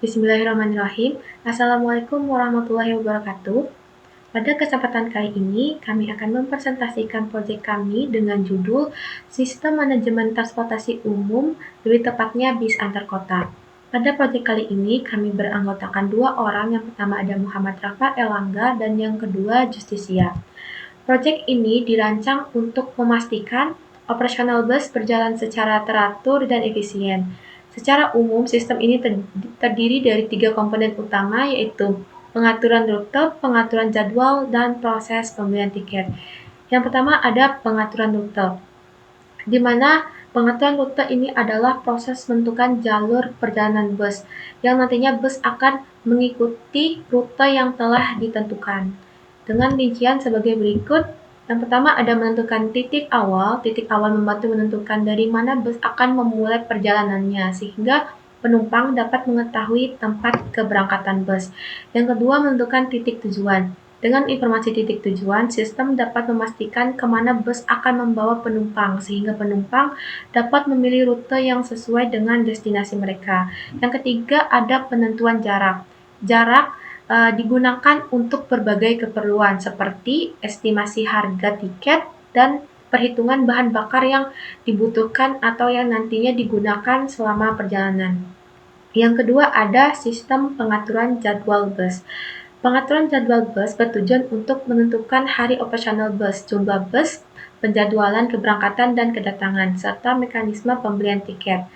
Bismillahirrahmanirrahim. Assalamualaikum warahmatullahi wabarakatuh. Pada kesempatan kali ini, kami akan mempresentasikan proyek kami dengan judul Sistem Manajemen Transportasi Umum, lebih tepatnya bis antar kota. Pada proyek kali ini, kami beranggotakan 2 orang. Yang pertama ada Muhammad Rafa Elangga dan yang kedua Justisia. Proyek ini dirancang untuk memastikan operasional bus berjalan secara teratur dan efisien. Secara umum, sistem ini terdiri dari 3 komponen utama, yaitu pengaturan rute, pengaturan jadwal, dan proses pembelian tiket. Yang pertama ada pengaturan rute, di mana pengaturan rute ini adalah proses menentukan jalur perjalanan bus, yang nantinya bus akan mengikuti rute yang telah ditentukan. Dengan rincian sebagai berikut. Yang pertama ada menentukan titik awal. Titik awal membantu menentukan dari mana bus akan memulai perjalanannya, sehingga penumpang dapat mengetahui tempat keberangkatan bus. Yang kedua, menentukan titik tujuan. Dengan informasi titik tujuan, sistem dapat memastikan kemana bus akan membawa penumpang, sehingga penumpang dapat memilih rute yang sesuai dengan destinasi mereka. Yang ketiga, ada penentuan jarak. Jarak digunakan untuk berbagai keperluan seperti estimasi harga tiket dan perhitungan bahan bakar yang dibutuhkan atau yang nantinya digunakan selama perjalanan. Yang kedua ada sistem pengaturan jadwal bus. Pengaturan jadwal bus bertujuan untuk menentukan hari operasional bus, jumlah bus, penjadwalan keberangkatan dan kedatangan, serta mekanisme pembelian tiket.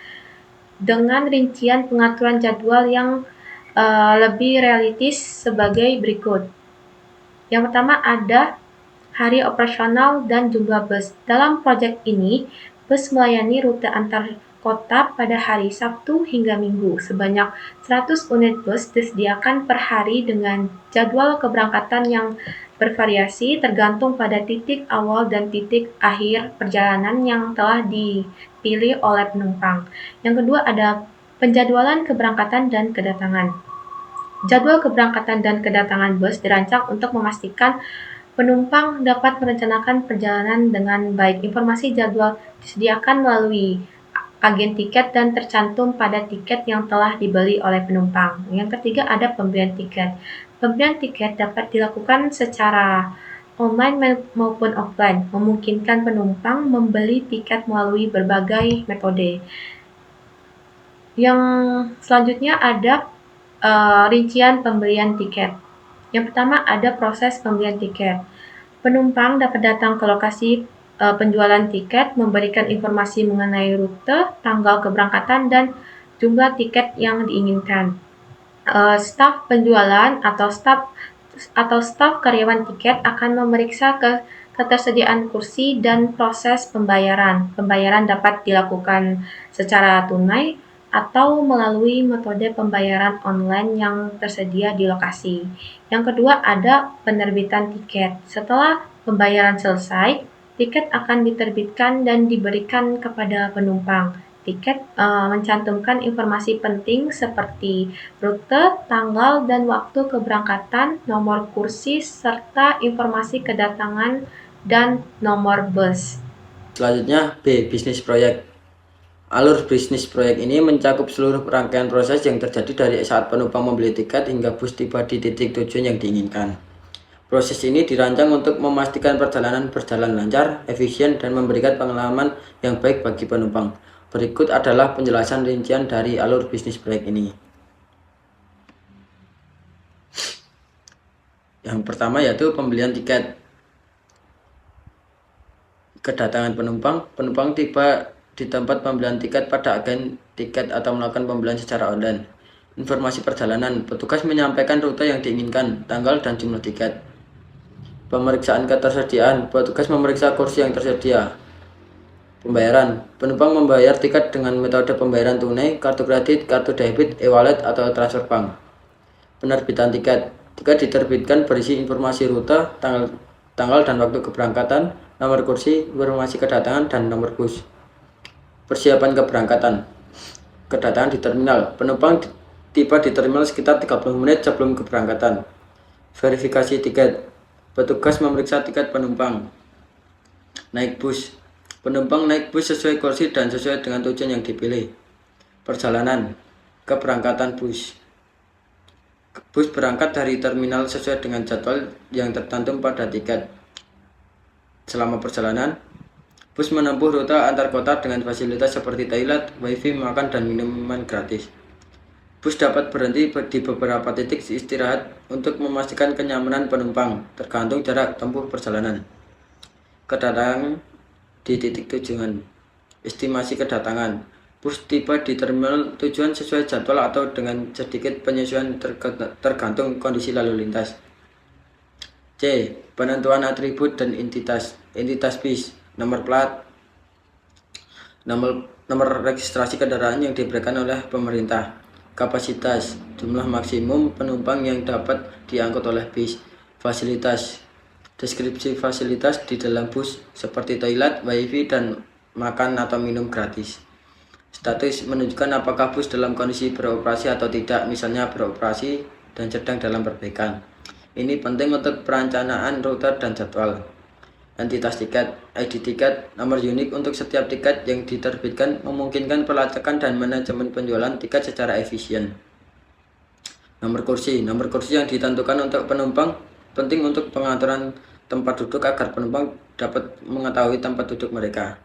Dengan rincian pengaturan jadwal yang lebih realistis sebagai berikut. Yang pertama ada hari operasional dan jumlah bus. Dalam proyek ini, bus melayani rute antar kota pada hari Sabtu hingga Minggu. Sebanyak 100 unit bus disediakan per hari dengan jadwal keberangkatan yang bervariasi tergantung pada titik awal dan titik akhir perjalanan yang telah dipilih oleh penumpang. Yang kedua ada penjadwalan keberangkatan dan kedatangan. Jadwal keberangkatan dan kedatangan bus dirancang untuk memastikan penumpang dapat merencanakan perjalanan dengan baik. Informasi jadwal disediakan melalui agen tiket dan tercantum pada tiket yang telah dibeli oleh penumpang. Yang ketiga ada pembelian tiket. Pembelian tiket dapat dilakukan secara online maupun offline, memungkinkan penumpang membeli tiket melalui berbagai metode. Yang selanjutnya ada rincian pembelian tiket. Yang pertama ada proses pembelian tiket. Penumpang dapat datang ke lokasi penjualan tiket, memberikan informasi mengenai rute, tanggal keberangkatan, dan jumlah tiket yang diinginkan. Staf penjualan atau staf karyawan tiket akan memeriksa ketersediaan kursi dan proses pembayaran. Pembayaran dapat dilakukan secara tunai atau melalui metode pembayaran online yang tersedia di lokasi. Yang kedua ada penerbitan tiket. Setelah pembayaran selesai, tiket akan diterbitkan dan diberikan kepada penumpang. Tiket mencantumkan informasi penting seperti rute, tanggal, dan waktu keberangkatan, nomor kursi, serta informasi kedatangan dan nomor bus. Selanjutnya B. Bisnis proyek. Alur bisnis proyek ini mencakup seluruh rangkaian proses yang terjadi dari saat penumpang membeli tiket hingga bus tiba di titik tujuan yang diinginkan. Proses ini dirancang untuk memastikan perjalanan berjalan lancar, efisien, dan memberikan pengalaman yang baik bagi penumpang. Berikut adalah penjelasan rincian dari alur bisnis proyek ini. Yang pertama yaitu pembelian tiket. Kedatangan penumpang. Penumpang tiba di tempat pembelian tiket pada agen tiket atau melakukan pembelian secara online. Informasi perjalanan. Petugas menyampaikan rute yang diinginkan, tanggal, dan jumlah tiket. Pemeriksaan ketersediaan. Petugas memeriksa kursi yang tersedia. Pembayaran. Penumpang membayar tiket dengan metode pembayaran tunai, kartu kredit, kartu debit, e-wallet, atau transfer bank. Penerbitan tiket. Tiket diterbitkan berisi informasi rute, tanggal dan waktu keberangkatan, nomor kursi, informasi kedatangan, dan nomor bus. Persiapan keberangkatan. Kedatangan di terminal. Penumpang tiba di terminal sekitar 30 menit sebelum keberangkatan. Verifikasi tiket. Petugas memeriksa tiket penumpang. Naik bus. Penumpang naik bus sesuai kursi dan sesuai dengan tujuan yang dipilih. Perjalanan. Keberangkatan bus. Bus berangkat dari terminal sesuai dengan jadwal yang tercantum pada tiket. Selama perjalanan, bus menempuh rute antar kota dengan fasilitas seperti toilet, wifi, makan, dan minuman gratis. Bus dapat berhenti di beberapa titik istirahat untuk memastikan kenyamanan penumpang, tergantung jarak tempuh perjalanan. Kedatangan di titik tujuan. Estimasi kedatangan. Bus tiba di terminal tujuan sesuai jadwal atau dengan sedikit penyesuaian tergantung kondisi lalu lintas. C. Penentuan atribut dan entitas. Entitas bis, nomor plat, nomor registrasi kendaraan yang diberikan oleh pemerintah. Kapasitas, jumlah maksimum penumpang yang dapat diangkut oleh bis. Fasilitas, deskripsi fasilitas di dalam bus seperti toilet, wifi, dan makan atau minum gratis. Status menunjukkan apakah bus dalam kondisi beroperasi atau tidak, misalnya beroperasi dan sedang dalam perbaikan. Ini penting untuk perencanaan rute dan jadwal. Entitas tiket, ID tiket, nomor unik untuk setiap tiket yang diterbitkan memungkinkan pelacakan dan manajemen penjualan tiket secara efisien. Nomor kursi yang ditentukan untuk penumpang penting untuk pengaturan tempat duduk agar penumpang dapat mengetahui tempat duduk mereka.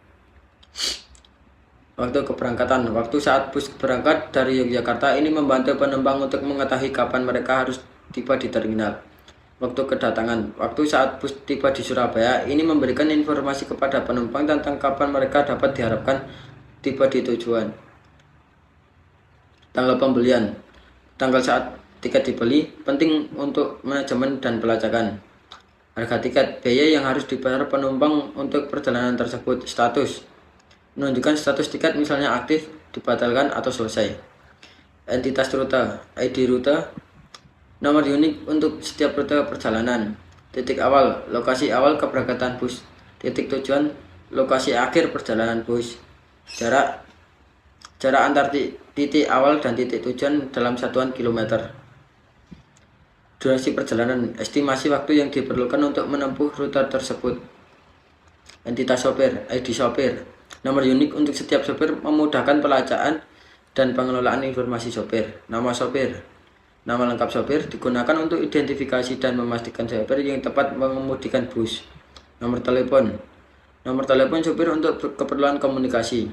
Waktu keberangkatan, waktu saat bus berangkat dari Yogyakarta ini membantu penumpang untuk mengetahui kapan mereka harus tiba di terminal. Waktu kedatangan, waktu saat bus tiba di Surabaya ini memberikan informasi kepada penumpang tentang kapan mereka dapat diharapkan tiba di tujuan. Tanggal pembelian, tanggal saat tiket dibeli penting untuk manajemen dan pelacakan. Harga tiket, biaya yang harus dibayar penumpang untuk perjalanan tersebut. Status, menunjukkan status tiket misalnya aktif, dibatalkan, atau selesai. Entitas rute, ID rute, nomor unik untuk setiap rute perjalanan. Titik awal, lokasi awal keberangkatan bus. Titik tujuan, lokasi akhir perjalanan bus. Jarak antar titik awal dan titik tujuan dalam satuan kilometer. Durasi perjalanan, estimasi waktu yang diperlukan untuk menempuh rute tersebut. Entitas sopir, ID sopir, nomor unik untuk setiap sopir memudahkan pelacakan dan pengelolaan informasi sopir. Nama sopir, nama lengkap sopir digunakan untuk identifikasi dan memastikan sopir yang tepat mengemudikan bus. Nomor telepon sopir untuk keperluan komunikasi.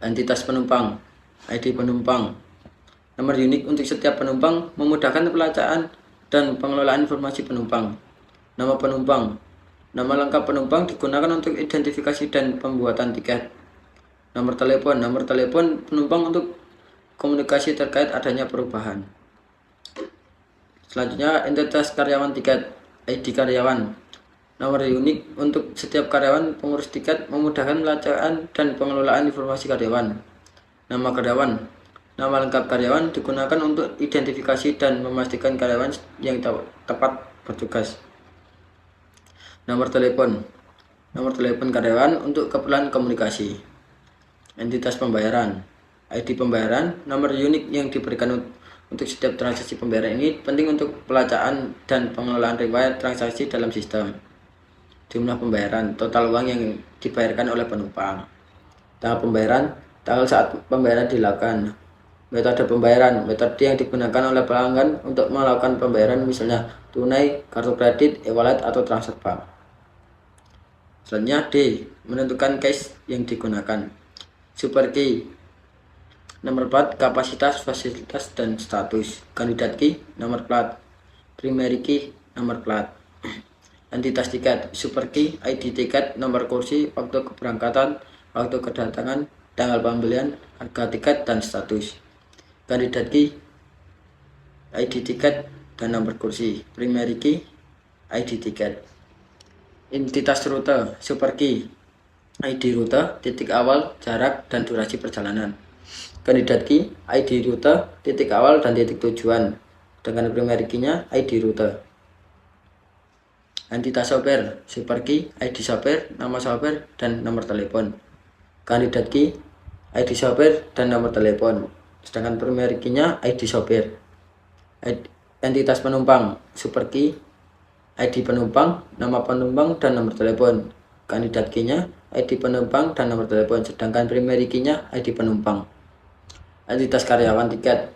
Entitas penumpang, ID penumpang, nomor unik untuk setiap penumpang memudahkan pelacakan dan pengelolaan informasi penumpang. Nama penumpang, nama lengkap penumpang digunakan untuk identifikasi dan pembuatan tiket. Nomor telepon penumpang untuk komunikasi terkait adanya perubahan. Selanjutnya, entitas karyawan tiket, ID karyawan, nomor unik untuk setiap karyawan pengurus tiket memudahkan pelacakan dan pengelolaan informasi karyawan. Nama karyawan, nama lengkap karyawan digunakan untuk identifikasi dan memastikan karyawan yang tepat bertugas. Nomor telepon karyawan untuk keperluan komunikasi. Entitas pembayaran, ID pembayaran, nomor unik yang diberikan untuk setiap transaksi pembayaran ini penting untuk pelacakan dan pengelolaan riwayat transaksi dalam sistem. Jumlah pembayaran, total uang yang dibayarkan oleh penumpang. Tanggal pembayaran, tanggal saat pembayaran dilakukan. Metode pembayaran, metode yang digunakan oleh pelanggan untuk melakukan pembayaran misalnya tunai, kartu kredit, e-wallet, atau transfer bank. Selanjutnya D, menentukan case yang digunakan. Super key, nomor plat, kapasitas, fasilitas, dan status. Kandidat key, nomor plat. Primary key, nomor plat. Entitas tiket, super key, ID tiket, nomor kursi, waktu keberangkatan, waktu kedatangan, tanggal pembelian, harga tiket, dan status. Kandidat key, ID tiket, dan nomor kursi. Primary key, ID tiket. Entitas rute, super key, ID rute, titik awal, jarak, dan durasi perjalanan. Kandidat key, ID rute, titik awal, dan titik tujuan. Dengan primary key-nya, ID rute. Entitas sopir, super key, ID sopir, nama sopir, dan nomor telepon. Kandidat key, ID sopir, dan nomor telepon. Sedangkan primary key-nya ID sopir. Entitas penumpang, super key, ID penumpang, nama penumpang, dan nomor telepon. Kandidat key-nya ID penumpang dan nomor telepon, sedangkan primary key-nya ID penumpang. Entitas karyawan tiket,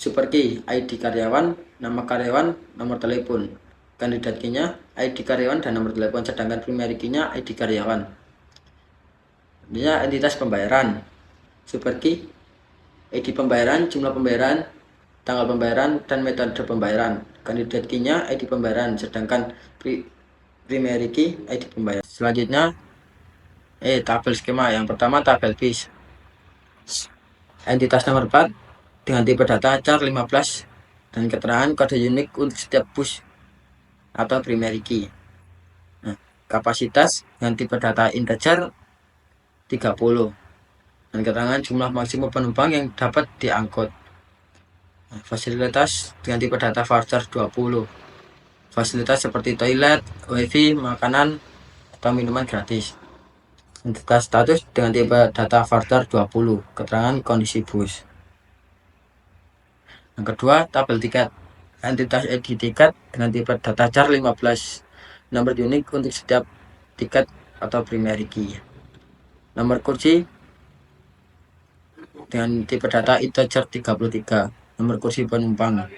Super key, ID karyawan, nama karyawan, nomor telepon. Kandidat key-nya ID karyawan dan nomor telepon, sedangkan primary key-nya ID karyawan. Ini entitas pembayaran. Super key, ID pembayaran, jumlah pembayaran, tanggal pembayaran, dan metode pembayaran. Kandidat key-nya ID pembayaran, sedangkan primary key ID pembayaran. Selanjutnya tabel skema. Yang pertama tabel BIS. Entitas nomor 4 dengan tipe data char 15 dan keterangan kode unik untuk setiap bus atau primary key. Nah, kapasitas dengan tipe data integer 30 dan keterangan jumlah maksimum penumpang yang dapat diangkut. Nah, fasilitas dengan tipe data voucher 20. Fasilitas seperti toilet, wifi, makanan, atau minuman gratis. Entitas status dengan tipe data voucher 20, keterangan kondisi bus. Yang kedua, tabel tiket. Entitas ID tiket dengan tipe data char 15, nomor unik untuk setiap tiket atau primary key. Nomor kursi dengan tipe data integer 33, nomor kursi penumpang.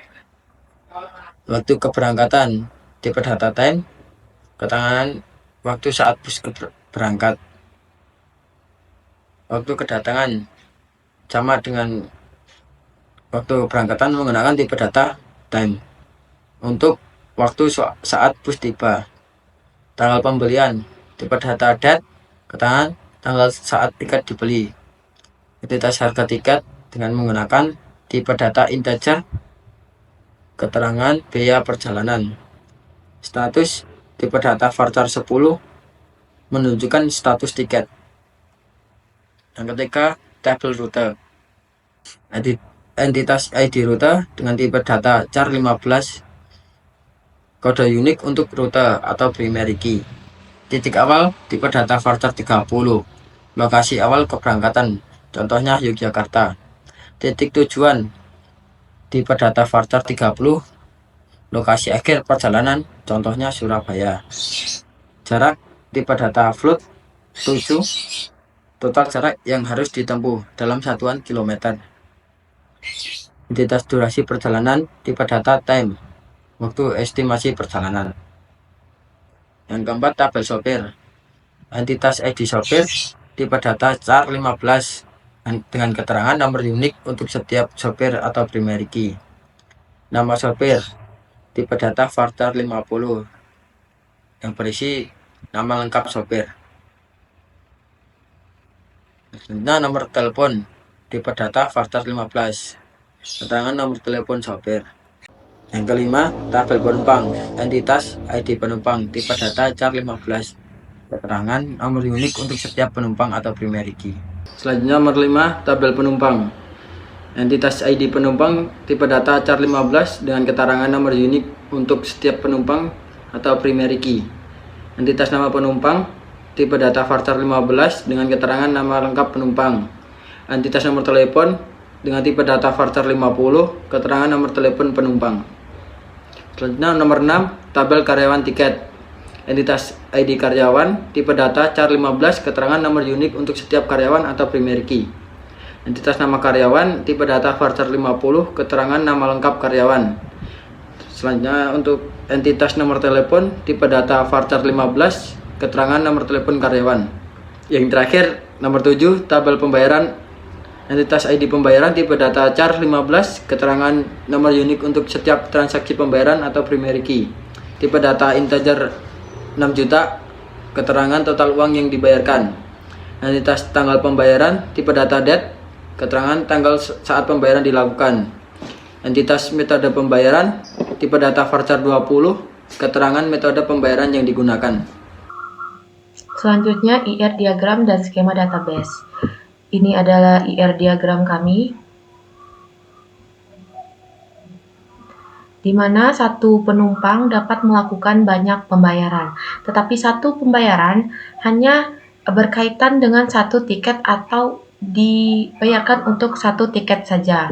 Waktu keberangkatan, tipe data time, keterangan waktu saat bus berangkat. Waktu kedatangan sama dengan waktu keberangkatan menggunakan tipe data time. Untuk waktu saat bus tiba. Tanggal pembelian, tipe data date, keterangan tanggal saat tiket dibeli. Identitas harga tiket dengan menggunakan tipe data integer, keterangan biaya perjalanan. Status, tipe data voucher 10, menunjukkan status tiket. Yang ketiga, tabel rute. Entitas ID rute dengan tipe data char 15, kode unik untuk rute atau primary key. Titik awal, tipe data voucher 30, lokasi awal keberangkatan, contohnya Yogyakarta. Titik tujuan, tipe data voucher 30, lokasi akhir perjalanan, contohnya Surabaya. Jarak, tipe data float 7, total jarak yang harus ditempuh dalam satuan kilometer. Identitas durasi perjalanan, tipe data time, waktu estimasi perjalanan. Yang keempat, tabel sopir. Entitas ID sopir, tipe data char 15 dengan keterangan nomor unik untuk setiap sopir atau primary key. Nama sopir, tipe data voucher 50 yang berisi nama lengkap sopir. Selanjutnya nomor telepon, tipe data voucher 15, keterangan nomor telepon sopir. Yang kelima, tabel penumpang. Entitas ID penumpang, tipe data char 15, keterangan nomor unik untuk setiap penumpang atau primary key. Selanjutnya nomor 5, tabel penumpang. Entitas ID penumpang, tipe data char 15 dengan keterangan nomor unik untuk setiap penumpang atau primary key. Entitas nama penumpang, tipe data voucher 15 dengan keterangan nama lengkap penumpang. Entitas nomor telepon dengan tipe data voucher 50, keterangan nomor telepon penumpang. Selanjutnya nomor 6, tabel karyawan tiket. Entitas ID karyawan, tipe data char 15, keterangan nomor unik untuk setiap karyawan atau primary key. Entitas nama karyawan, tipe data voucher 50, keterangan nama lengkap karyawan. Selanjutnya untuk entitas nomor telepon, tipe data voucher 15, keterangan nomor telepon karyawan. Yang terakhir nomor 7, tabel pembayaran. Entitas ID pembayaran, tipe data char 15, keterangan nomor unik untuk setiap transaksi pembayaran atau primary key. Tipe data integer 6 juta, keterangan total uang yang dibayarkan. Entitas tanggal pembayaran, tipe data date, keterangan tanggal saat pembayaran dilakukan. Entitas metode pembayaran, tipe data voucher 20, keterangan metode pembayaran yang digunakan. Selanjutnya IR diagram dan skema database. Ini adalah IR diagram kami, di mana satu penumpang dapat melakukan banyak pembayaran, tetapi satu pembayaran hanya berkaitan dengan satu tiket atau dibayarkan untuk satu tiket saja.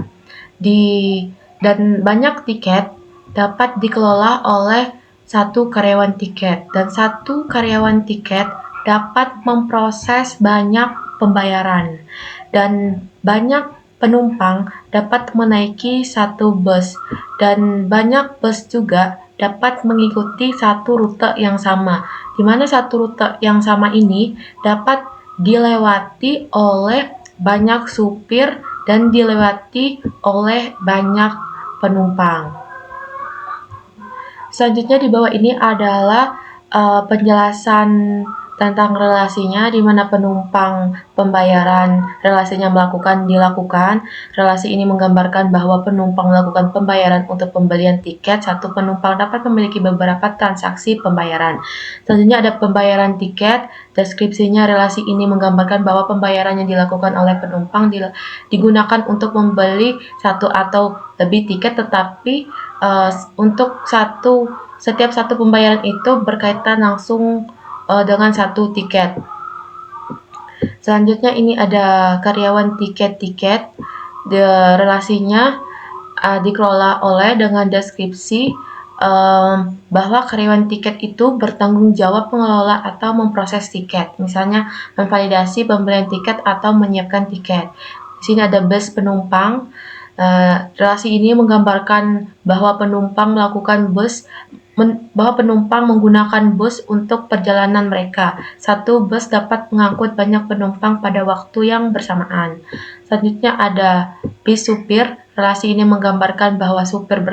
Dan banyak tiket dapat dikelola oleh satu karyawan tiket, dan satu karyawan tiket dapat memproses banyak pembayaran, dan banyak penumpang dapat menaiki satu bus, dan banyak bus juga dapat mengikuti satu rute yang sama, di mana satu rute yang sama ini dapat dilewati oleh banyak supir dan dilewati oleh banyak penumpang. Selanjutnya di bawah ini adalah penjelasan tentang relasinya, di mana penumpang pembayaran relasinya dilakukan. Relasi ini menggambarkan bahwa penumpang melakukan pembayaran untuk pembelian tiket. Satu penumpang dapat memiliki beberapa transaksi pembayaran. Selanjutnya ada pembayaran tiket. Deskripsinya, relasi ini menggambarkan bahwa pembayaran yang dilakukan oleh penumpang digunakan untuk membeli satu atau lebih tiket, tetapi untuk setiap satu pembayaran itu berkaitan langsung dengan satu tiket. Selanjutnya ini ada karyawan tiket. Relasinya dikelola oleh dengan deskripsi bahwa karyawan tiket itu bertanggung jawab mengelola atau memproses tiket, misalnya memvalidasi pembelian tiket atau menyiapkan tiket. Di sini ada bus penumpang. Relasi ini menggambarkan bahwa penumpang menggunakan bus untuk perjalanan mereka. Satu bus dapat mengangkut banyak penumpang pada waktu yang bersamaan. Selanjutnya ada bis supir. Relasi ini menggambarkan bahwa supir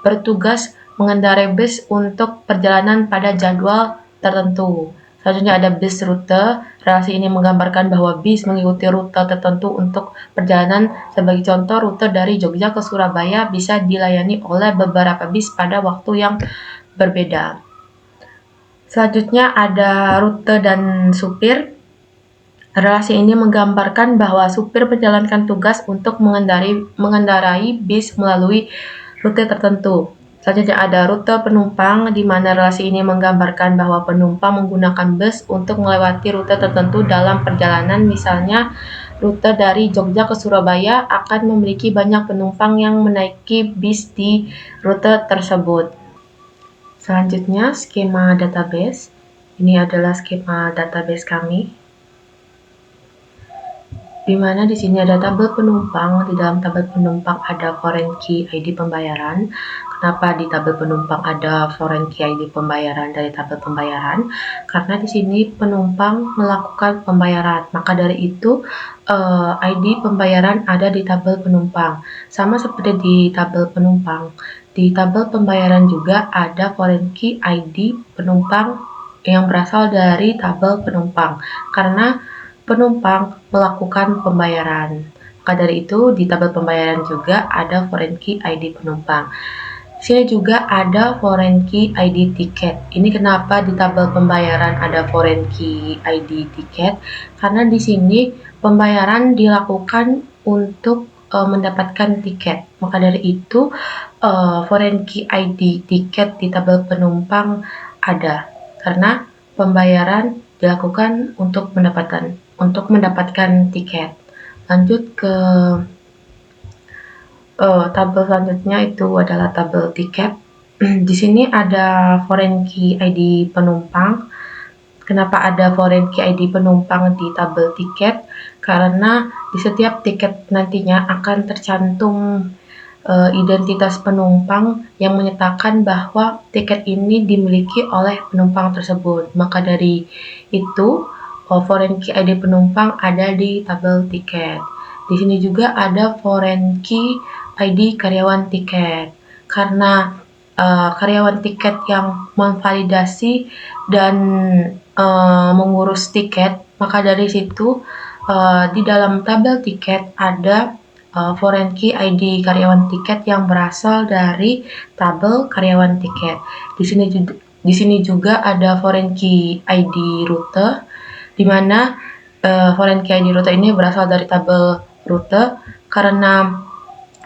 bertugas mengendarai bis untuk perjalanan pada jadwal tertentu. Selanjutnya ada bis rute. Relasi ini menggambarkan bahwa bis mengikuti rute tertentu untuk perjalanan. Sebagai contoh, rute dari Jogja ke Surabaya bisa dilayani oleh beberapa bis pada waktu yang berbeda. Selanjutnya ada rute dan supir. Relasi ini menggambarkan bahwa supir menjalankan tugas untuk mengendarai bis melalui rute tertentu. Selanjutnya ada rute penumpang, di mana relasi ini menggambarkan bahwa penumpang menggunakan bus untuk melewati rute tertentu dalam perjalanan. Misalnya, rute dari Jogja ke Surabaya akan memiliki banyak penumpang yang menaiki bis di rute tersebut. Selanjutnya, skema database. Ini adalah skema database kami, di mana di sini ada tabel penumpang. Di dalam tabel penumpang ada foreign key ID pembayaran. Kenapa di tabel penumpang ada foreign key ID pembayaran dari tabel pembayaran? Karena di sini penumpang melakukan pembayaran, maka dari itu ID pembayaran ada di tabel penumpang. Sama seperti di tabel penumpang, di tabel pembayaran juga ada foreign key ID penumpang yang berasal dari tabel penumpang, karena penumpang melakukan pembayaran. Maka dari itu, di tabel pembayaran juga ada foreign key ID penumpang. Di sini juga ada foreign key ID tiket. Ini kenapa di tabel pembayaran ada foreign key ID tiket? Karena di sini pembayaran dilakukan untuk mendapatkan tiket. Maka dari itu, foreign key ID tiket di tabel penumpang ada, karena pembayaran dilakukan untuk mendapatkan tiket. Lanjut ke tabel selanjutnya, itu adalah tabel tiket. Di sini ada foreign key ID penumpang. Kenapa ada foreign key ID penumpang di tabel tiket? Karena di setiap tiket nantinya akan tercantum identitas penumpang yang menyatakan bahwa tiket ini dimiliki oleh penumpang tersebut. Maka dari itu, foreign key ID penumpang ada di tabel tiket. Di sini juga ada foreign key ID karyawan tiket, karena karyawan tiket yang memvalidasi dan mengurus tiket, maka dari situ di dalam tabel tiket ada foreign key ID karyawan tiket yang berasal dari tabel karyawan tiket. Di sini juga ada foreign key ID rute, di mana foreign key ID rute ini berasal dari tabel rute, karena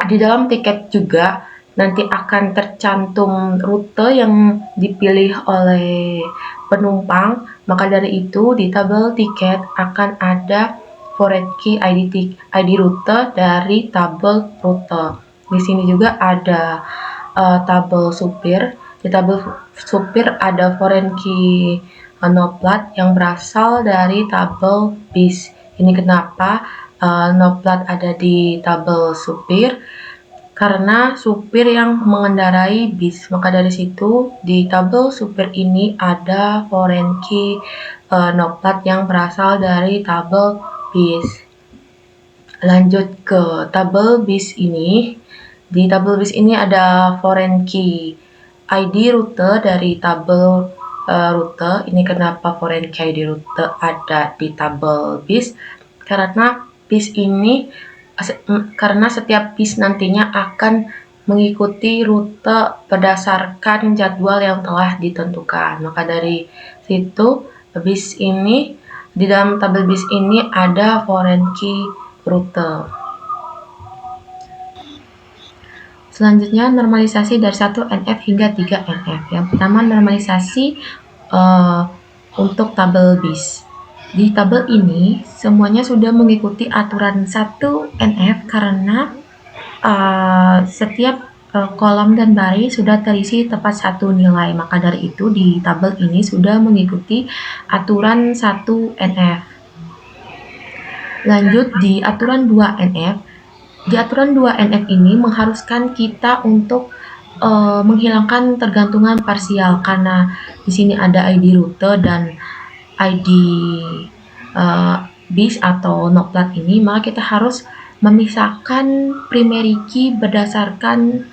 di dalam tiket juga nanti akan tercantum rute yang dipilih oleh penumpang. Maka dari itu, di tabel tiket akan ada foreign key ID rute dari tabel rute. Di sini juga ada tabel supir. Di tabel supir ada foreign key no plat yang berasal dari tabel bis. Ini kenapa Noplat ada di tabel supir karena supir yang mengendarai bis. Maka dari situ di tabel supir ini ada foreign key noplat yang berasal dari tabel bis. Lanjut ke tabel bis ini. Di tabel bis ini ada foreign key ID rute dari tabel rute. Ini kenapa foreign key ID rute ada di tabel bis? Karena setiap bis nantinya akan mengikuti rute berdasarkan jadwal yang telah ditentukan. Maka dari situ di dalam tabel bis ini ada foreign key rute. Selanjutnya normalisasi dari 1 NF hingga 3 NF. Yang pertama normalisasi untuk tabel bis. Di tabel ini semuanya sudah mengikuti aturan 1 NF karena setiap kolom dan baris sudah terisi tepat satu nilai. Maka dari itu di tabel ini sudah mengikuti aturan 1 NF. Lanjut di aturan 2 NF. Di aturan 2 NF ini mengharuskan kita untuk menghilangkan tergantungan parsial karena di sini ada ID rute dan ID bis atau noplat ini, maka kita harus memisahkan primary key berdasarkan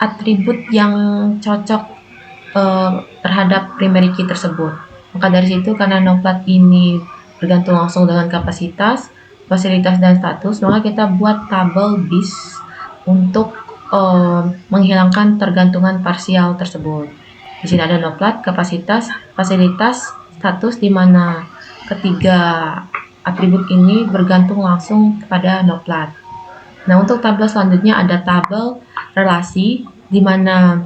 atribut yang cocok terhadap primary key tersebut. Maka dari situ karena noplat ini bergantung langsung dengan kapasitas, fasilitas dan status, maka kita buat tabel bis untuk menghilangkan tergantungan parsial tersebut. Di sini ada noplat, kapasitas, fasilitas, status, di mana ketiga atribut ini bergantung langsung kepada noplat. Nah, untuk tabel selanjutnya ada tabel relasi, di mana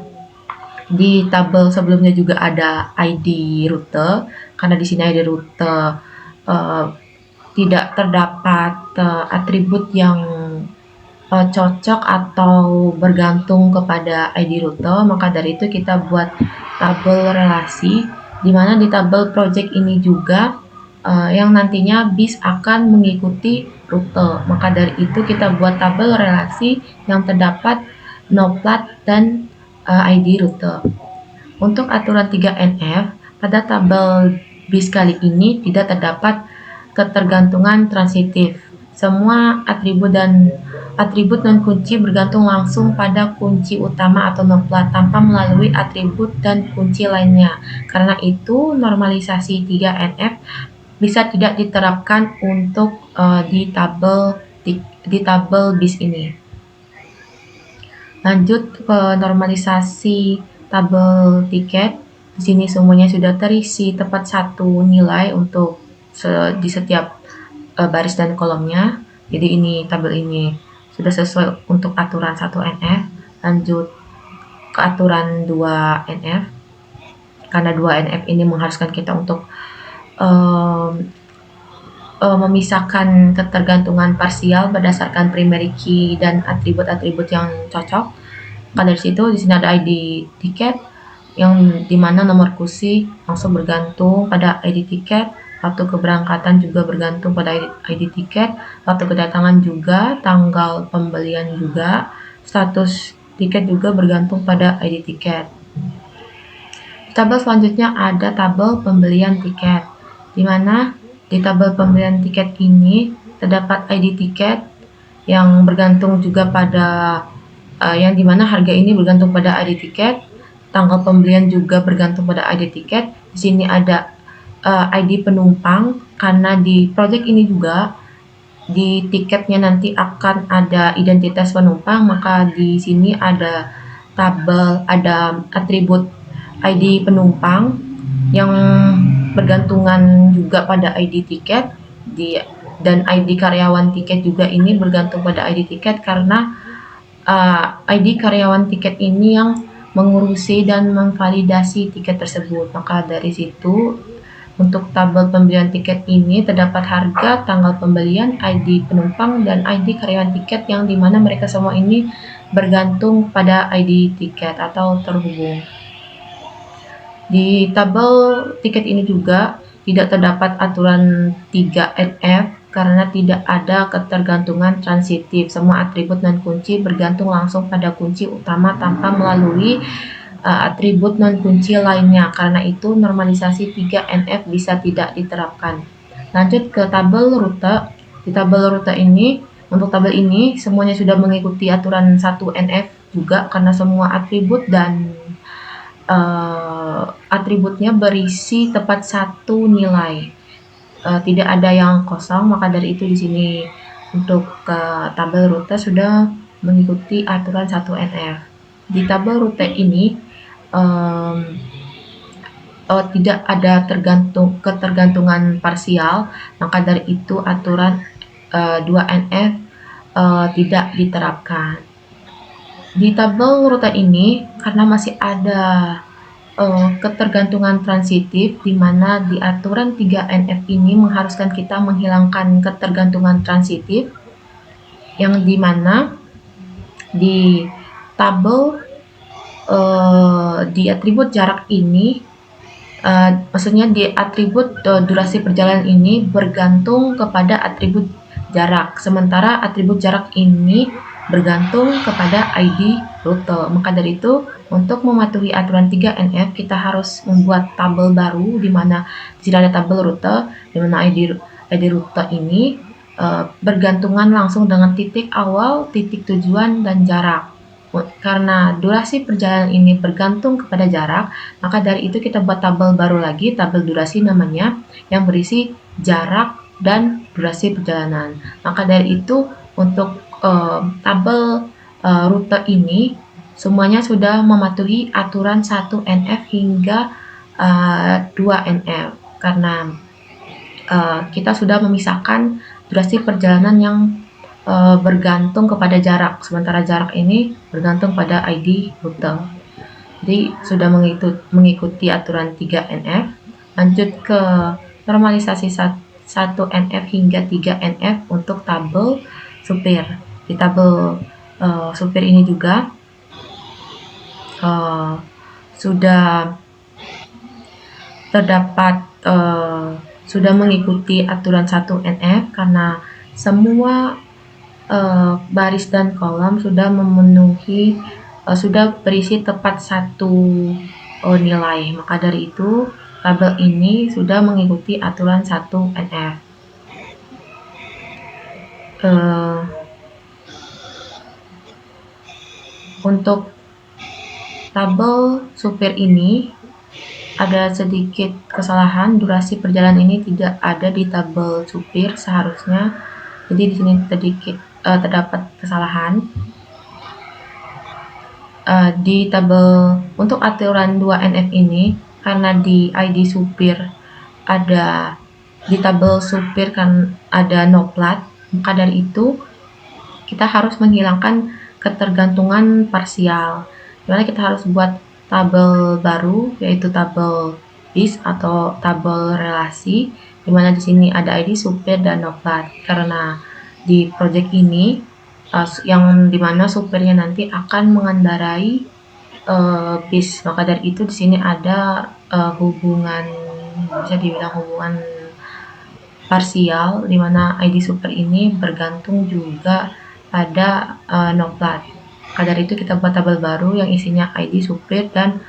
di tabel sebelumnya juga ada ID rute, karena di sini ID rute tidak terdapat atribut yang cocok atau bergantung kepada ID rute, maka dari itu kita buat tabel relasi, di mana di tabel project ini juga yang nantinya bis akan mengikuti rute. Maka dari itu kita buat tabel relasi yang terdapat noplat dan ID rute. Untuk aturan 3NF, pada tabel bis kali ini tidak terdapat ketergantungan transitif. Semua atribut dan kunci bergantung langsung pada kunci utama atau noplat tanpa melalui atribut dan kunci lainnya. Karena itu normalisasi 3NF bisa tidak diterapkan untuk di tabel bis ini. Lanjut ke normalisasi tabel tiket. Di sini semuanya sudah terisi tepat satu nilai untuk di setiap baris dan kolomnya. Jadi ini tabel ini sudah sesuai untuk aturan 1 NF. Lanjut ke aturan 2 NF. Karena 2 NF ini mengharuskan kita untuk memisahkan ketergantungan parsial berdasarkan primary key dan atribut-atribut yang cocok. Maka dari situ di sini ada ID tiket yang dimana nomor kursi langsung bergantung pada ID tiket, waktu keberangkatan juga bergantung pada ID tiket, waktu kedatangan juga, tanggal pembelian juga, status tiket juga bergantung pada ID tiket. Tabel selanjutnya ada tabel pembelian tiket, di mana di tabel pembelian tiket ini terdapat ID tiket yang bergantung juga pada yang dimana harga ini bergantung pada ID tiket, tanggal pembelian juga bergantung pada ID tiket. Di sini ada ID penumpang karena di project ini juga di tiketnya nanti akan ada identitas penumpang, maka di sini ada atribut ID penumpang yang bergantungan juga pada ID tiket dan ID karyawan tiket juga ini bergantung pada ID tiket karena ID karyawan tiket ini yang mengurusi dan memvalidasi tiket tersebut. Maka dari situ untuk tabel pembelian tiket ini terdapat harga, tanggal pembelian, ID penumpang, dan ID karyawan tiket yang dimana mereka semua ini bergantung pada ID tiket atau terhubung. Di tabel tiket ini juga tidak terdapat aturan 3NF karena tidak ada ketergantungan transitif. Semua atribut non-kunci bergantung langsung pada kunci utama tanpa melalui atribut non-kunci lainnya. Karena itu, normalisasi 3NF bisa tidak diterapkan. Lanjut ke tabel rute. Di tabel rute ini, untuk tabel ini, semuanya sudah mengikuti aturan 1NF juga, karena semua atribut dan atributnya berisi tepat satu nilai. Tidak ada yang kosong, maka dari itu di sini untuk tabel rute sudah mengikuti aturan 1NF. Di tabel rute ini tidak ada ketergantungan parsial, maka dari itu aturan 2NF tidak diterapkan. Di tabel rute ini, karena masih ada ketergantungan transitif, di mana di aturan 3NF ini mengharuskan kita menghilangkan ketergantungan transitif, yang di mana di tabel di atribut jarak ini, maksudnya di atribut durasi perjalanan ini bergantung kepada atribut jarak, sementara atribut jarak ini bergantung kepada ID rute. Maka dari itu, untuk mematuhi aturan 3NF, kita harus membuat tabel baru, di mana di sini ada tabel rute, di mana ID rute ini bergantungan langsung dengan titik awal, titik tujuan, dan jarak. Karena durasi perjalanan ini bergantung kepada jarak, maka dari itu kita buat tabel baru lagi, tabel durasi namanya, yang berisi jarak dan durasi perjalanan. Maka dari itu, untuk tabel rute ini semuanya sudah mematuhi aturan 1NF hingga 2NF, karena kita sudah memisahkan durasi perjalanan yang bergantung kepada jarak, sementara jarak ini bergantung pada ID rute. Jadi sudah mengikuti aturan 3NF. Lanjut ke normalisasi 1NF hingga 3NF untuk tabel supir. Di tabel supir ini juga sudah terdapat sudah mengikuti aturan 1NF, karena semua baris dan kolom sudah memenuhi, sudah berisi tepat satu nilai. Maka dari itu, tabel ini sudah mengikuti aturan 1NF. Untuk tabel supir ini ada sedikit kesalahan, durasi perjalanan ini tidak ada di tabel supir seharusnya. Jadi di sini terdapat kesalahan. Di tabel untuk aturan 2NF ini, karena di ID supir ada, di tabel supir kan ada no plat, maka dari itu kita harus menghilangkan ketergantungan parsial, dimana kita harus buat tabel baru, yaitu tabel bis atau tabel relasi, dimana di sini ada ID supir dan no plat, karena di project ini yang dimana supirnya nanti akan mengendarai bis, maka dari itu di sini ada hubungan, bisa dibilang hubungan parsial, dimana ID supir ini bergantung juga pada no plat. Maka dari itu kita buat tabel baru yang isinya ID supir dan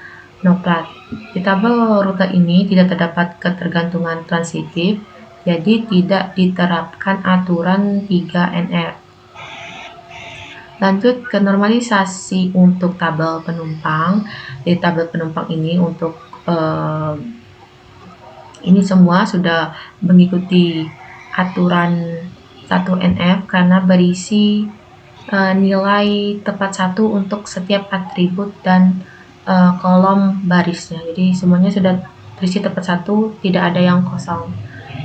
no plat. Di tabel rute ini tidak terdapat ketergantungan transitif, jadi tidak diterapkan aturan 3NF. Lanjut ke normalisasi untuk tabel penumpang. Di tabel penumpang ini untuk ini semua sudah mengikuti aturan 1NF, karena berisi nilai tepat satu untuk setiap atribut dan kolom barisnya. Jadi semuanya sudah berisi tepat satu, tidak ada yang kosong.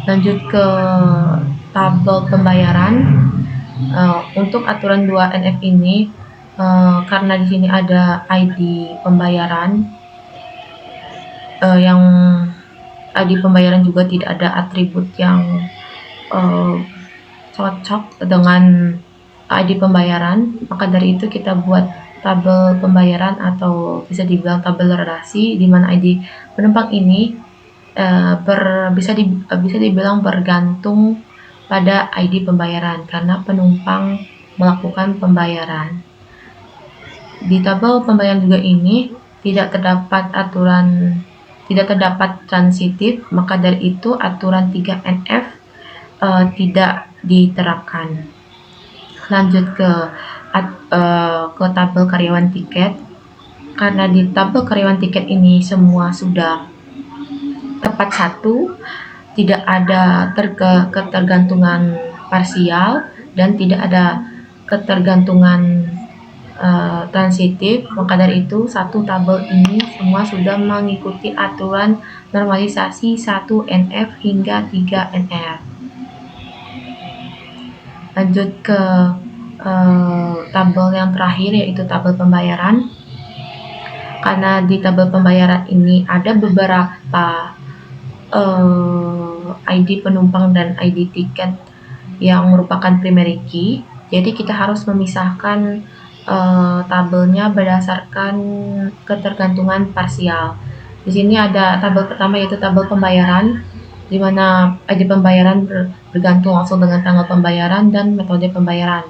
Lanjut ke tabel pembayaran. Untuk aturan 2NF ini, karena di sini ada ID pembayaran, yang ID pembayaran juga tidak ada atribut yang cocok dengan ID pembayaran, maka dari itu kita buat tabel pembayaran atau bisa dibilang tabel relasi, di mana ID penumpang ini bisa dibilang bergantung pada ID pembayaran karena penumpang melakukan pembayaran. Di tabel pembayaran juga ini tidak terdapat transitif, maka dari itu aturan 3NF tidak diterapkan. Lanjut ke tabel karyawan tiket. Karena di tabel karyawan tiket ini semua sudah tepat satu, tidak ada ketergantungan parsial dan tidak ada ketergantungan transitif, maka dari itu satu tabel ini semua sudah mengikuti aturan normalisasi 1NF hingga 3NF. Lanjut ke tabel yang terakhir, yaitu tabel pembayaran. Karena di tabel pembayaran ini ada beberapa ID penumpang dan ID tiket yang merupakan primary key, jadi kita harus memisahkan tabelnya berdasarkan ketergantungan parsial. Di sini ada tabel pertama, yaitu tabel pembayaran, di mana ID pembayaran bergantung langsung dengan tanggal pembayaran dan metode pembayaran.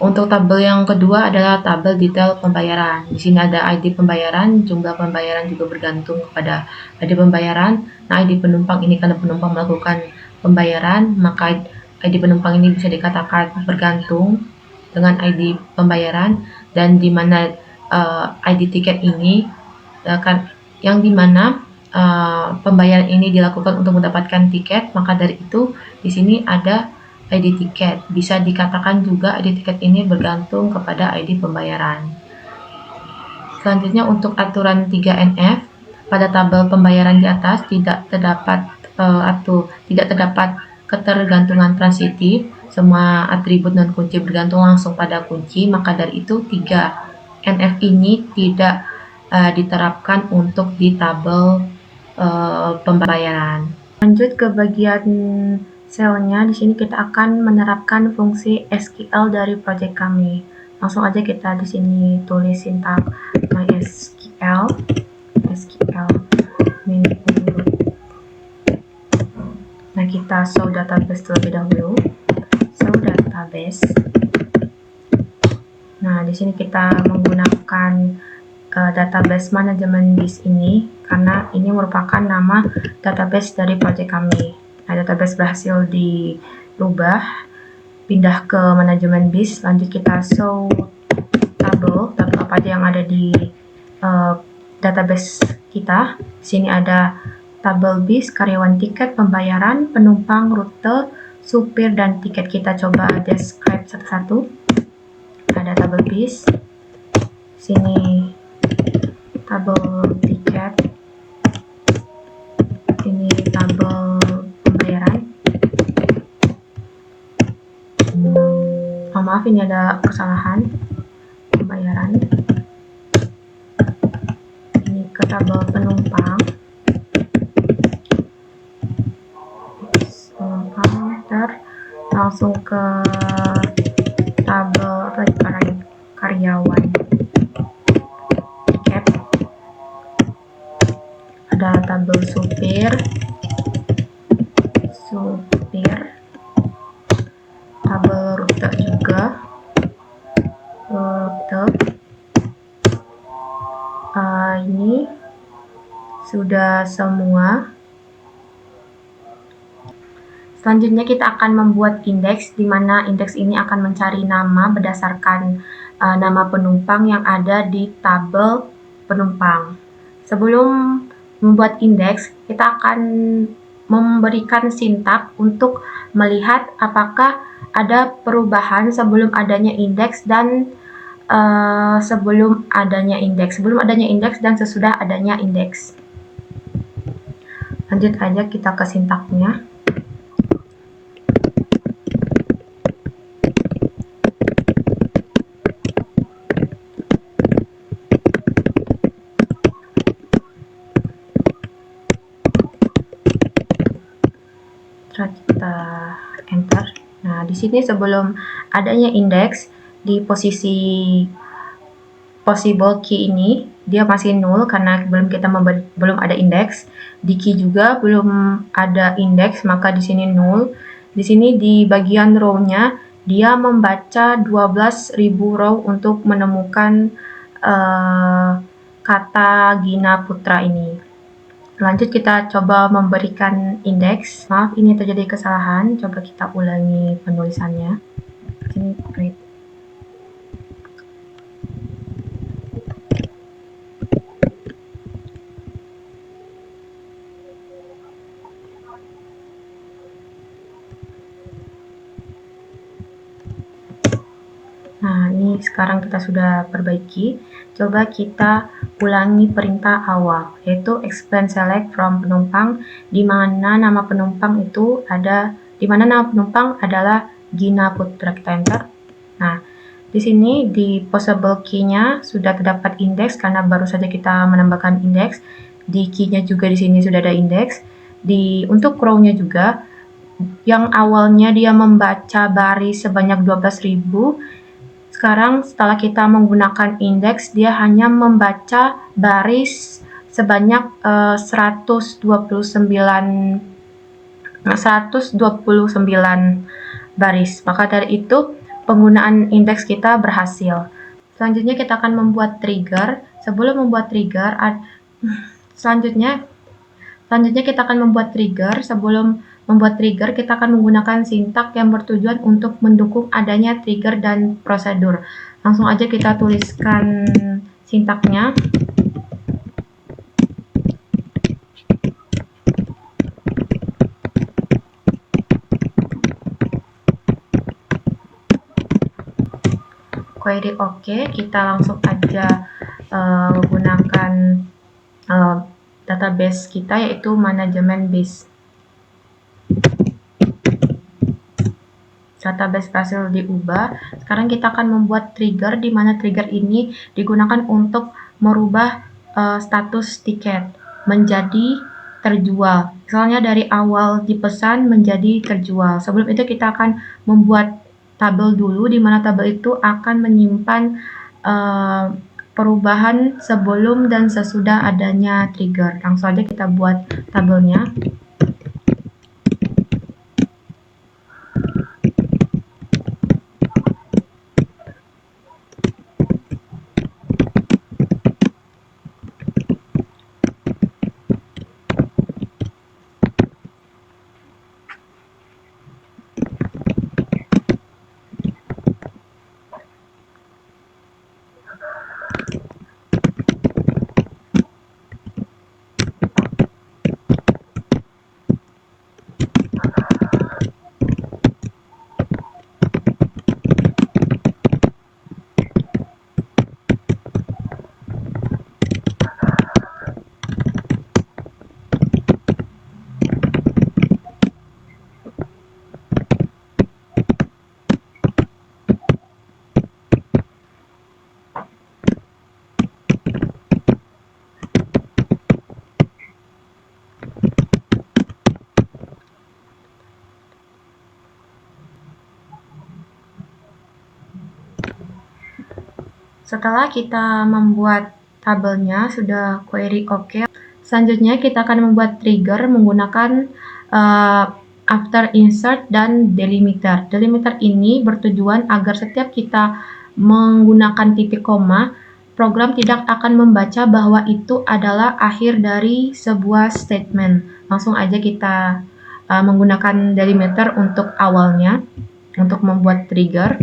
Untuk tabel yang kedua adalah tabel detail pembayaran. Di sini ada ID pembayaran, jumlah pembayaran juga bergantung kepada ID pembayaran. Nah, ID penumpang ini karena penumpang melakukan pembayaran, maka ID penumpang ini bisa dikatakan bergantung dengan ID pembayaran, dan di mana ID tiket ini yang dimana pembayaran ini dilakukan untuk mendapatkan tiket, maka dari itu di sini ada ID tiket. Bisa dikatakan juga ID tiket ini bergantung kepada ID pembayaran. Selanjutnya untuk aturan 3NF, pada tabel pembayaran di atas tidak terdapat ketergantungan transitif, semua atribut dan kunci bergantung langsung pada kunci, maka dari itu 3NF ini tidak diterapkan untuk di tabel pembayaran. Lanjut ke bagian selnya, di sini kita akan menerapkan fungsi SQL dari project kami. Langsung aja kita di sini tulis sintak MySQL, menu. Nah, kita show database terlebih dahulu. Show database. Nah, di sini kita menggunakan database manajemen BIS ini karena ini merupakan nama database dari project kami. Nah, database berhasil dirubah, pindah ke manajemen BIS. Lanjut kita show tabel apa aja yang ada di database kita. Di sini ada tabel BIS, karyawan tiket, pembayaran, penumpang, rute, supir, dan tiket. Kita coba describe satu-satu. Ada tabel BIS. Sini tabel tiket. Ini tabel pembayaran. Maaf, ini ada kesalahan pembayaran. Ini ke tabel penumpang. Langsung ke tabel karyawan tiket. Ada tabel supir, tabel rute juga, ini sudah semua. Selanjutnya kita akan membuat indeks, di mana indeks ini akan mencari nama berdasarkan nama penumpang yang ada di tabel penumpang. Sebelum membuat indeks, kita akan memberikan sintak untuk melihat apakah ada perubahan sebelum adanya indeks dan sebelum adanya indeks dan sesudah adanya indeks. Lanjut aja kita ke sintaknya. Kita enter. Nah, di sini sebelum adanya indeks, di posisi possible key ini dia masih nol karena belum ada indeks. Di key juga belum ada indeks, maka di sini nol. Di sini di bagian row-nya dia membaca 12.000 row untuk menemukan kata Gina Putra ini. Lanjut kita coba memberikan indeks. Maaf, ini terjadi kesalahan. Coba kita ulangi penulisannya. Sini create. Nah, ini sekarang kita sudah perbaiki. Coba kita ulangi perintah awal, yaitu expand select from penumpang, di mana nama penumpang adalah Gina Putra. Kita enter. Nah, di sini di possible key-nya sudah terdapat indeks karena baru saja kita menambahkan indeks. Di key-nya juga di sini sudah ada indeks. Untuk row-nya juga, yang awalnya dia membaca baris sebanyak 12.000, sekarang setelah kita menggunakan indeks, dia hanya membaca baris sebanyak 129 baris. Maka dari itu penggunaan indeks kita berhasil. Selanjutnya kita akan membuat trigger. Selanjutnya kita akan membuat trigger. Sebelum membuat trigger, kita akan menggunakan sintak yang bertujuan untuk mendukung adanya trigger dan prosedur. Langsung aja kita tuliskan sintaknya. Query oke, kita langsung aja menggunakan database kita, yaitu manajemen base. Database berhasil diubah. Sekarang kita akan membuat trigger, di mana trigger ini digunakan untuk merubah status tiket menjadi terjual. Misalnya dari awal dipesan menjadi terjual. Sebelum itu kita akan membuat tabel dulu, di mana tabel itu akan menyimpan perubahan sebelum dan sesudah adanya trigger. Langsung saja kita buat tabelnya. Setelah kita membuat tabelnya, sudah query oke. Selanjutnya kita akan membuat trigger menggunakan after insert dan delimiter. Delimiter ini bertujuan agar setiap kita menggunakan titik koma, program tidak akan membaca bahwa itu adalah akhir dari sebuah statement. Langsung aja kita menggunakan delimiter untuk awalnya, untuk membuat trigger.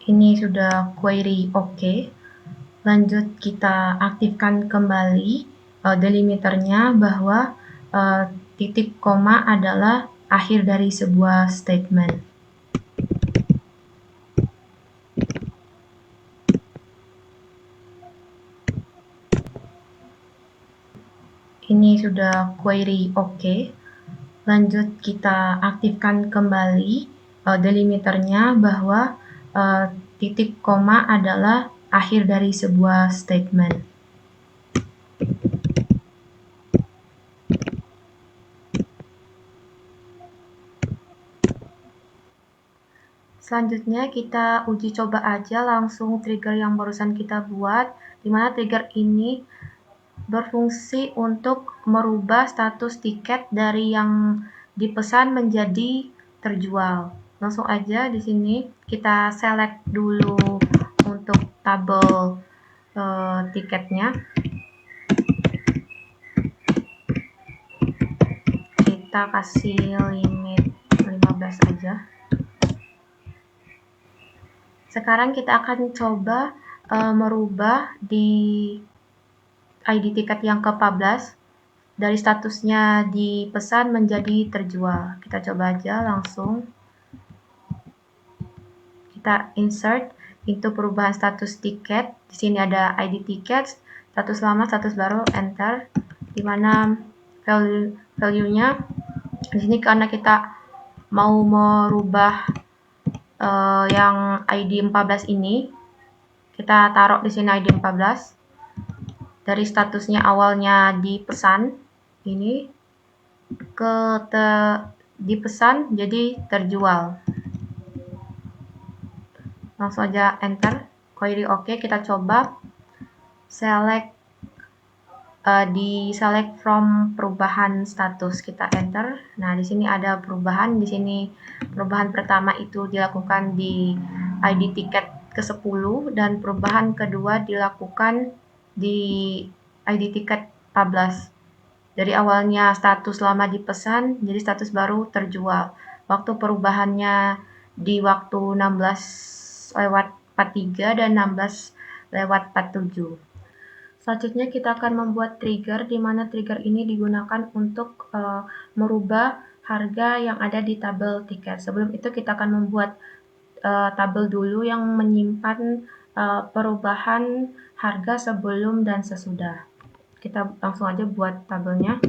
Ini sudah query oke. Lanjut kita aktifkan kembali delimiternya bahwa titik koma adalah akhir dari sebuah statement. Ini sudah query oke. Lanjut kita aktifkan kembali delimiternya bahwa titik koma adalah akhir dari sebuah statement. Selanjutnya kita uji coba aja langsung trigger yang barusan kita buat, di mana trigger ini berfungsi untuk merubah status tiket dari yang dipesan menjadi terjual. Langsung aja di sini kita select dulu untuk tabel tiketnya. Kita kasih limit 15 aja. Sekarang kita akan coba merubah di ID tiket yang ke-14 dari statusnya dipesan menjadi terjual. Kita coba aja langsung. Kita insert into perubahan status tiket. Di sini ada ID tiket, status lama, status baru, enter. Di mana value-nya di sini karena kita mau merubah yang ID 14 ini, kita taruh di sini ID 14. Dari statusnya awalnya dipesan ini ke dipesan jadi terjual. Langsung aja enter, query oke. Kita coba select di select from perubahan status, kita enter. Nah, di sini ada perubahan. Di sini perubahan pertama itu dilakukan di ID tiket ke-10 dan perubahan kedua dilakukan di ID tiket 14. Dari awalnya status lama dipesan jadi status baru terjual. Waktu perubahannya di waktu 16:43 dan 16:47. Selanjutnya kita akan membuat trigger, di mana trigger ini digunakan untuk merubah harga yang ada di tabel tiket. Sebelum itu kita akan membuat tabel dulu yang menyimpan perubahan harga sebelum dan sesudah. Kita langsung aja buat tabelnya.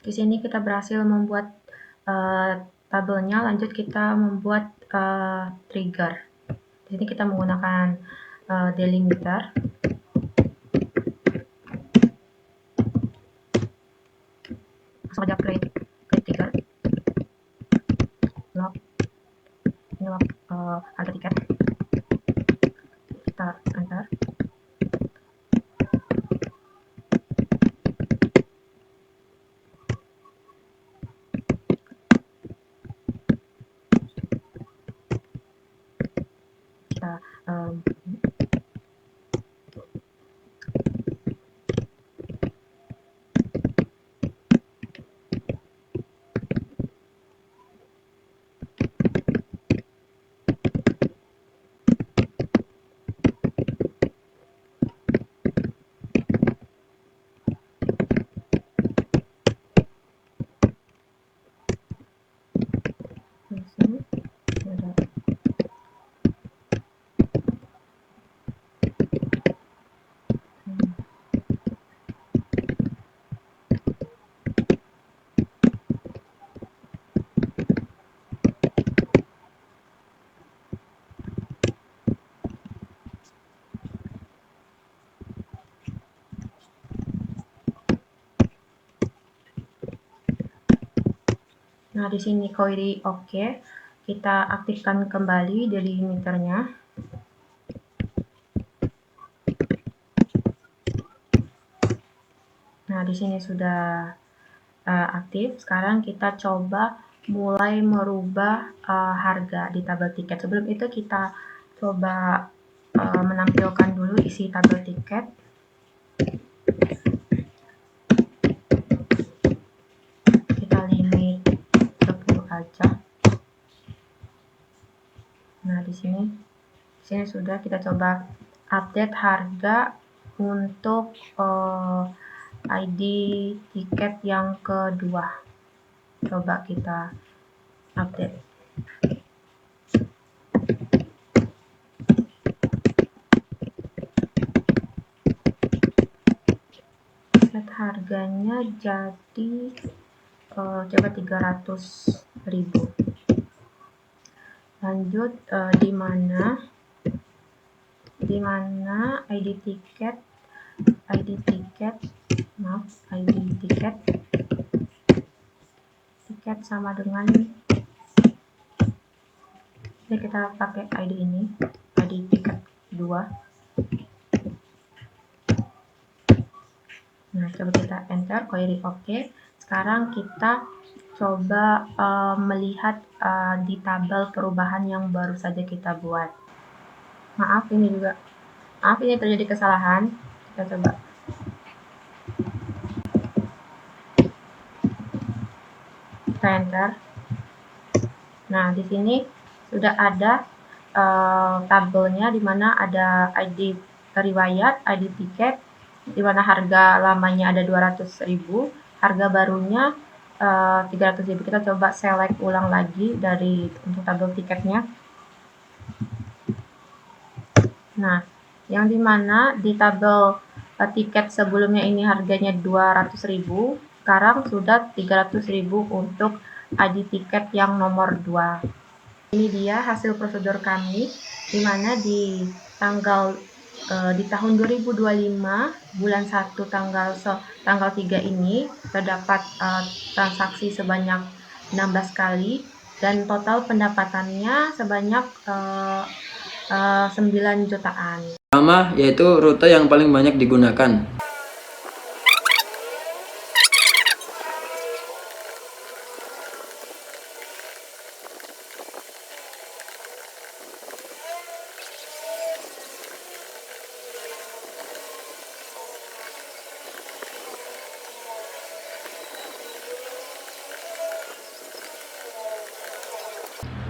Di sini kita berhasil membuat tabelnya. Lanjut kita membuat trigger. Di sini kita menggunakan delimiter. Langsung aja create trigger. Log. Ini log harga tiket. Kita enter. Kita Nah, di sini query oke. Kita aktifkan kembali delimiternya. Nah, di sini sudah aktif. Sekarang kita coba mulai merubah harga di tabel tiket. Sebelum itu kita coba menampilkan dulu isi tabel tiket. Kita limit 10 aja. Nah, di sini sudah kita coba update harga untuk ID tiket yang kedua. Coba kita update. Set harganya jadi coba 300.000. Lanjut di mana ID tiket sama dengan ini, kita pakai ID ini, ID tiket 2. Nah, coba kita enter query oke. Sekarang kita coba melihat di tabel perubahan yang baru saja kita buat. Maaf ini terjadi kesalahan. Kita coba. Kita enter. Nah, di sini sudah ada tabelnya di mana ada ID riwayat, ID tiket, di mana harga lamanya ada 200.000, harga barunya 300.000. Kita coba select ulang lagi untuk tabel tiketnya. Nah, yang dimana di tabel tiket sebelumnya ini harganya 200.000, sekarang sudah 300.000 untuk ID tiket yang nomor 2. Ini dia hasil prosedur kami, di mana di tahun 2025 bulan 1 tanggal 3 ini terdapat transaksi sebanyak 16 kali dan total pendapatannya sebanyak 9 jutaan. Pertama, yaitu rute yang paling banyak digunakan.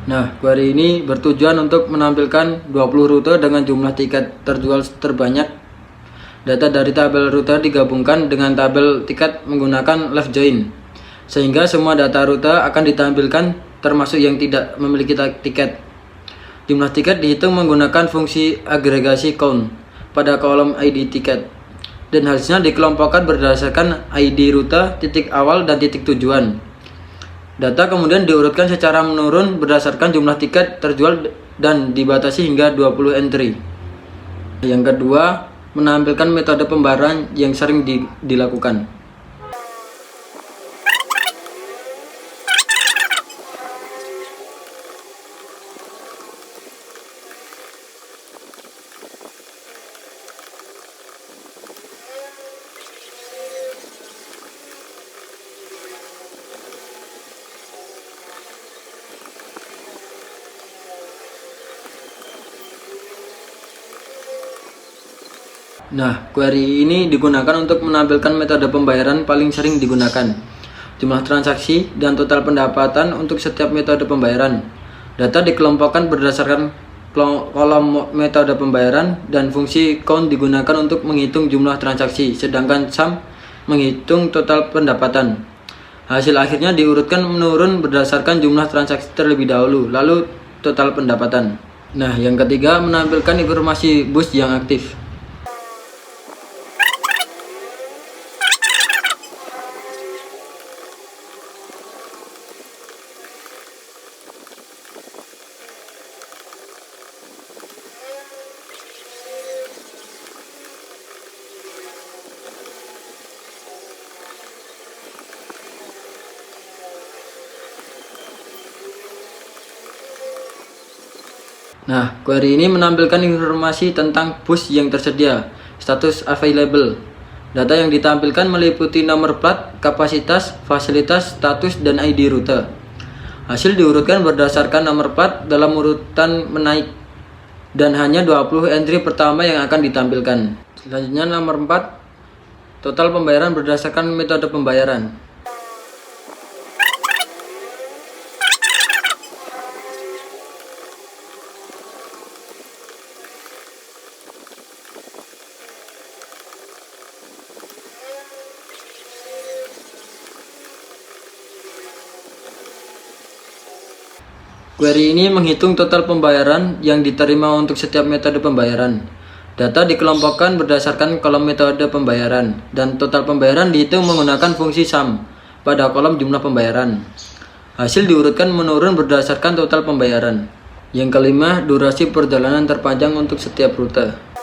Nah, query ini bertujuan untuk menampilkan 20 rute dengan jumlah tiket terjual terbanyak. Data dari tabel rute digabungkan dengan tabel tiket menggunakan left join, sehingga semua data rute akan ditampilkan termasuk yang tidak memiliki tiket. Jumlah tiket dihitung menggunakan fungsi agregasi count pada kolom ID tiket, dan hasilnya dikelompokkan berdasarkan ID rute, titik awal, dan titik tujuan. Data kemudian diurutkan secara menurun berdasarkan jumlah tiket terjual dan dibatasi hingga 20 entry. Yang kedua, menampilkan metode pembayaran yang sering dilakukan. Nah, query ini digunakan untuk menampilkan metode pembayaran paling sering digunakan, jumlah transaksi, dan total pendapatan untuk setiap metode pembayaran. Data dikelompokkan berdasarkan kolom metode pembayaran, dan fungsi count digunakan untuk menghitung jumlah transaksi, sedangkan sum menghitung total pendapatan. Hasil akhirnya diurutkan menurun berdasarkan jumlah transaksi terlebih dahulu, lalu total pendapatan. Nah, yang ketiga, menampilkan informasi bus yang aktif. Nah, query ini menampilkan informasi tentang bus yang tersedia, status available. Data yang ditampilkan meliputi nomor plat, kapasitas, fasilitas, status, dan ID rute. Hasil diurutkan berdasarkan nomor plat dalam urutan menaik, dan hanya 20 entry pertama yang akan ditampilkan. Selanjutnya nomor 4, total pembayaran berdasarkan metode pembayaran. Query ini menghitung total pembayaran yang diterima untuk setiap metode pembayaran. Data dikelompokkan berdasarkan kolom metode pembayaran, dan total pembayaran dihitung menggunakan fungsi sum pada kolom jumlah pembayaran. Hasil diurutkan menurun berdasarkan total pembayaran. Yang kelima, durasi perjalanan terpanjang untuk setiap rute.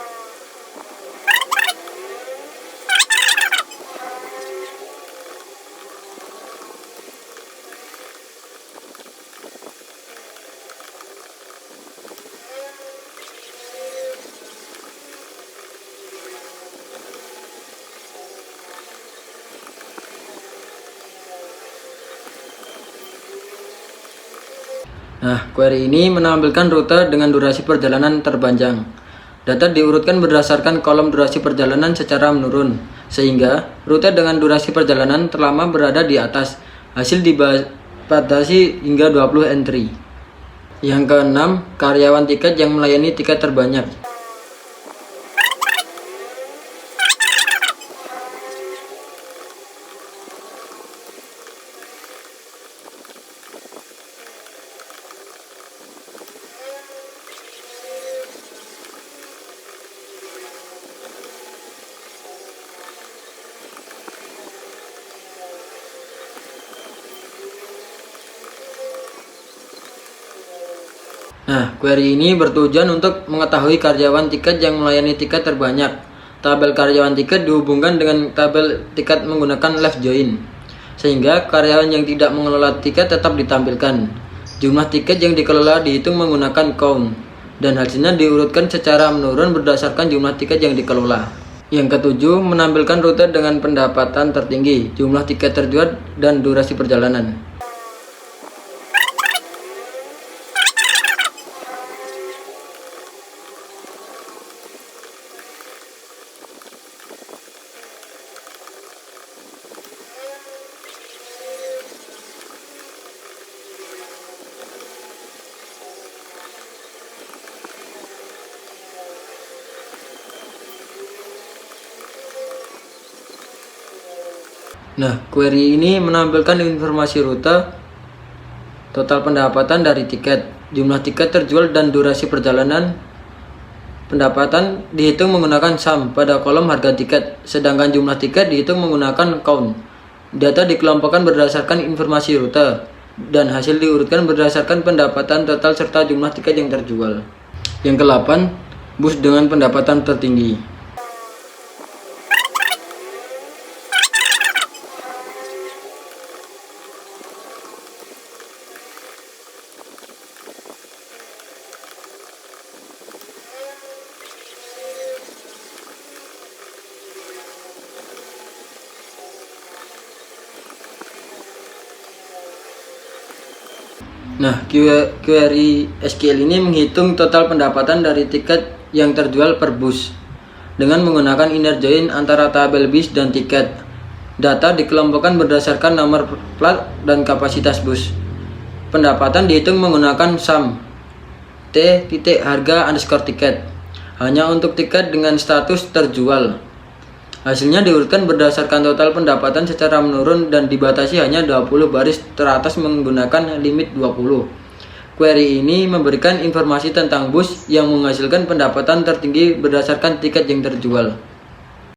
Nah, query ini menampilkan rute dengan durasi perjalanan terpanjang. Data diurutkan berdasarkan kolom durasi perjalanan secara menurun, sehingga rute dengan durasi perjalanan terlama berada di atas. Hasil dibatasi hingga 20 entry. Yang keenam, karyawan tiket yang melayani tiket terbanyak. Nah, query ini bertujuan untuk mengetahui karyawan tiket yang melayani tiket terbanyak. Tabel karyawan tiket dihubungkan dengan tabel tiket menggunakan left join, sehingga karyawan yang tidak mengelola tiket tetap ditampilkan. Jumlah tiket yang dikelola dihitung menggunakan count, dan hasilnya diurutkan secara menurun berdasarkan jumlah tiket yang dikelola. Yang ketujuh, menampilkan rute dengan pendapatan tertinggi, jumlah tiket terjual, dan durasi perjalanan. Nah, query ini menampilkan informasi rute, total pendapatan dari tiket, jumlah tiket terjual, dan durasi perjalanan. Pendapatan dihitung menggunakan sum pada kolom harga tiket, sedangkan jumlah tiket dihitung menggunakan count. Data dikelompokkan berdasarkan informasi rute, dan hasil diurutkan berdasarkan pendapatan total serta jumlah tiket yang terjual. Yang ke-8, bus dengan pendapatan tertinggi. Nah, query SQL ini menghitung total pendapatan dari tiket yang terjual per bus dengan menggunakan inner join antara tabel bis dan tiket. Data dikelompokkan berdasarkan nomor plat dan kapasitas bus. Pendapatan dihitung menggunakan sum t.harga_tiket hanya untuk tiket dengan status terjual. Hasilnya diurutkan berdasarkan total pendapatan secara menurun dan dibatasi hanya 20 baris teratas menggunakan limit 20. Query ini memberikan informasi tentang bus yang menghasilkan pendapatan tertinggi berdasarkan tiket yang terjual.